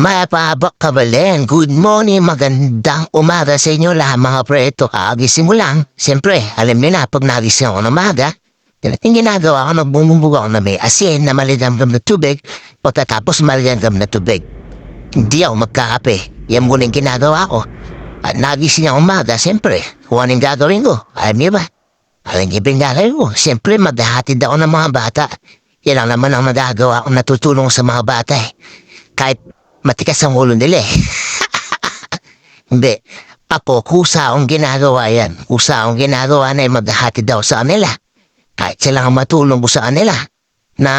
Mapabak kabalen, good morning, magandang umaga sa inyo lahat mga pre. Ito kagising mo lang. Siyempre, alam niyo na pag nagising ako ng umaga, yung ginagawa ko, nagbumubog ako na may asin na maligamgam na tubig, pagkatapos maligamgam na tubig. Hindi ako magkakape. Yan muna yung ginagawa ko. At nagising ako umaga, siyempre, kung anong gagawin ko, alam niyo ba? Alam niyo ba yung gagawin ko? Siyempre, maghahatid ako ng mga bata. Yan lang naman ang nagagawa ko, natutulong sa mga bata eh. Kahit matikas ang ulo nila eh. Hindi. Ako, kusa akong ginagawa yan. Kusa akong ginagawa na maghahatid daw sa kanila. Kahit sila ang matulong ko sa kanila. Na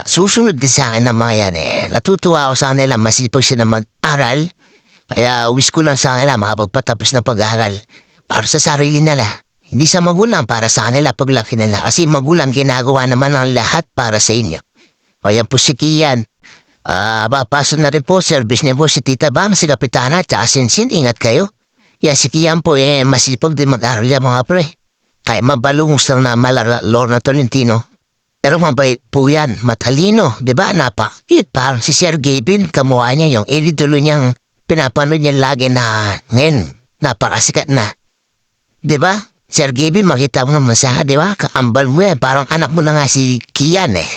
susunod din sa akin ng mga yan eh. Natutuwa ako sa kanila, masipag sila mag-aral. Kaya wish ko lang sa kanila makapagpatapos ng pag-aaral. Para sa sarili nila. Hindi sa magulang, para sa kanila paglaki nila. Kasi magulang ginagawa naman ang lahat para sa inyo. Kaya po si Kian. Papasok na rin po, service niya po si Tita Bam, si Kapitana, at Sinsin, ingat kayo. Si Kian po masipag din mag-aral yan mga pre. Kaya mabalungos lang na Lorna Tolentino. Pero mabait po yan, matalino, di ba? Napakit, parang si Sir Gavin, kamukha niya yung idolo niyang pinapanood niya lagi na ngayon, napakasikat na. Di ba? Sir Gavin, makita mo naman sa di ba? Kaambal mo yan, parang anak mo na nga si Kian eh.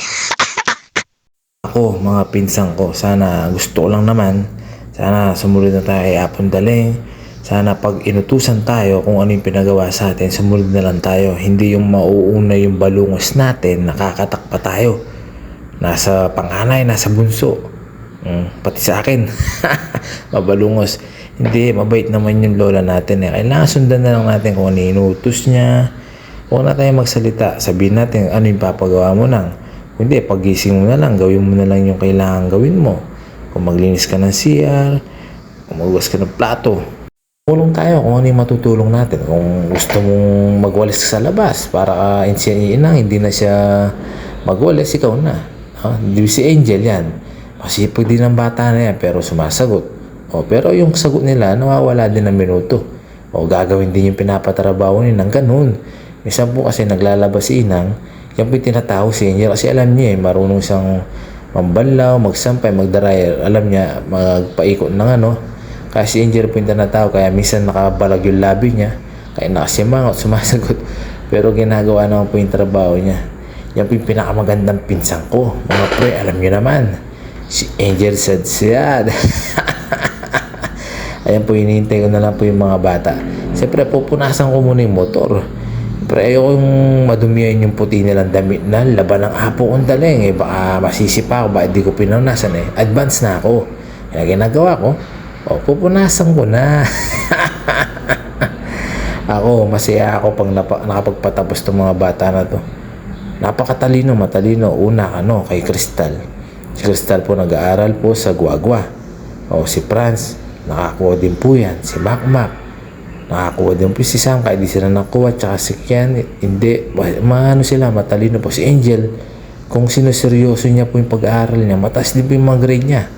Ako, mga pinsan ko, sana gusto ko lang naman, sana sumunod na tayo kay Apon Daling, sana pag inutusan tayo kung ano yung pinagawa sa atin, sumunod na lang tayo, hindi yung mauuna yung balungos natin, nakakatakpa tayo, nasa panganay, nasa bunso, pati sa akin, mabalungos, hindi, mabait naman yung lola natin eh, kailangan sundan na lang natin kung ano yung inutos niya, huwag na tayo magsalita, sabihin natin ano yung papagawa mo nang. Hindi, pagising mo na lang, gawin mo na lang yung kailangan gawin mo. Kung maglinis ka ng CR, kung magwas ka ng plato. Tulong tayo kung ano yung matutulong natin. Kung gusto mong magwalis sa labas, para inang hindi na siya magwalis, ikaw na. Hindi si Angel yan. Masipag din ng bata na yan, pero sumasagot. Pero yung sagot nila, nawawala din ng minuto. Gagawin din yung pinapatrabaho nila ng ganun. Minsan po kasi naglalabas si Inang, yan po yung tinatawag si Angel kasi alam niya marunong siyang mambanlaw, magsampay, magdarayer. Alam niya, magpaikot ng ano. Kaya si Angel po yung tinatawag, kaya minsan nakabalag yung labi niya. Kaya nakasimangot, sumasagot. Pero ginagawa naman po yung trabaho niya. Yan po yung pinakamagandang pinsan ko. Mga pre, alam niyo naman. Si Angel Sadsad. Ayan po, hinihintay ko na lang po yung mga bata. Siyempre, pupunasan ko muna yung motor. Pero ayoko yung madumihan yung puti nilang damit na laban ng apo kong daling baka masisipa ako, baka di ko pinunasan advance na ako, kaya ginagawa ko pupunasan ko na. Ako, masaya ako pag nakapagpatapos ng mga bata na to. Napakatalino, matalino. Una, kay Crystal. Si Crystal po nag-aaral po sa Guagua. Si Franz, nakakuha din po yan. Si Macmac, nakakuha din po si Sam, kahit di sila nakuha, tsaka si Kian, hindi, sila, matalino po. Si Angel, kung sinuseryoso niya po yung pag-aaral niya, mataas din po yung mga grade niya,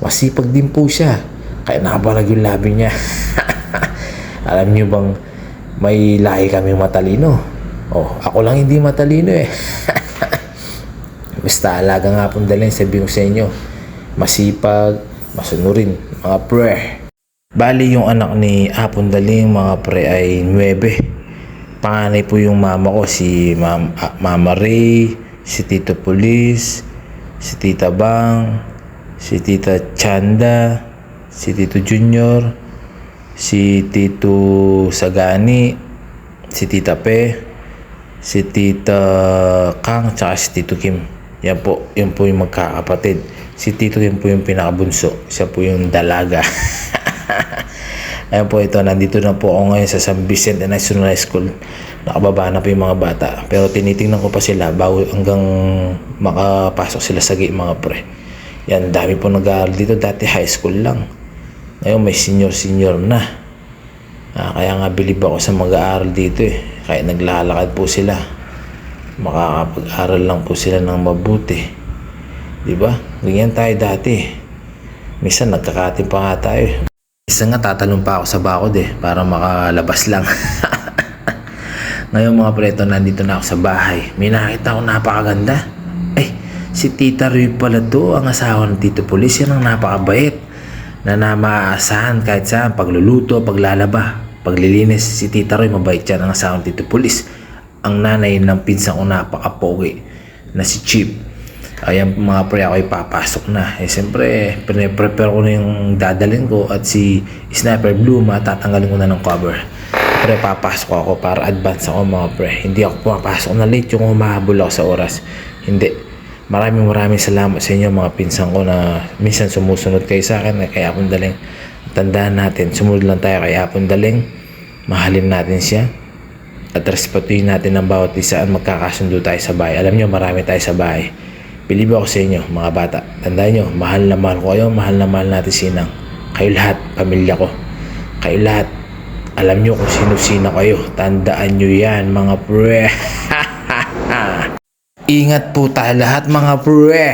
masipag din po siya, kaya nakabalag yung labi niya. Alam niyo bang may lahi kami matalino? Ako lang hindi matalino eh. Basta alaga nga pong dalhin, sabihin ko sa inyo, masipag, masunurin, mga pre. Bali yung anak ni Apon Daling mga pre ay 9. Panganay po yung mama ko, si Mama Ray, si Tito Police, si Tita Bang, si Tita Chanda, si Tito Junior, si Tito Sagani, si Tita Pe, si Tita Kang, tsaka si Tito Kim. Yan po yung magkakapatid. Si Tito Kim po yung pinakabunso, siya po yung dalaga. Ayan po, ito, nandito na po ako ngayon sa San Vicente National High School. Nakababa na po yung mga bata, pero tinitingnan ko pa sila bago hanggang makapasok sila sa gate mga pre. Yan, dami po nag-aaral dito, dati high school lang, ngayon may senior na. Kaya nga bilib ako sa mag-aaral dito kaya naglalakad po sila, makakapag-aral lang po sila ng mabuti, diba? Ganyan tayo dati, minsan nagkakatin pa nga tayo. Isa nga tatalon pa ako sa bakod para makalabas lang. Ngayon mga preto, nandito na ako sa bahay. May nakita ako napakaganda. Si Tita Ruy pala to, ang asawa ng Tito Police. Yan ang napakabait. na maaasahan kahit saan, pagluluto, paglalaba, paglilinis. Si Tita Roy, mabait yan. Ang asawa ni Tito Pulis. Ang nanay ng pinsan ko, napaka-pogi na si Chip. Ayan mga pre, ako ipapasok na. Siyempre, prepare ko na yung dadalhin ko at si Sniper Blue, matatanggalin ko na ng cover. Pre, papasok ako para advance ako mga pre. Hindi ako pumapasok na late yung humahabol ako sa oras. Hindi. Maraming salamat sa inyo mga pinsan ko na minsan sumusunod kayo sa akin kay Apon Daling. Tandaan natin, sumunod lang tayo kay Apon Daling. Mahalin natin siya. At respetuhin natin ang bawat isa at magkakasundo tayo sa bahay. Alam nyo, marami tayo sa bahay. Bilib ako sa inyo, mga bata. Tandaan nyo, mahal na mahal ko kayo, mahal na mahal natin sinang. Kayo lahat, pamilya ko. Kayo lahat, alam nyo kung sino-sino kayo. Tandaan nyo yan, mga pre. Ingat po tayo lahat, mga pre.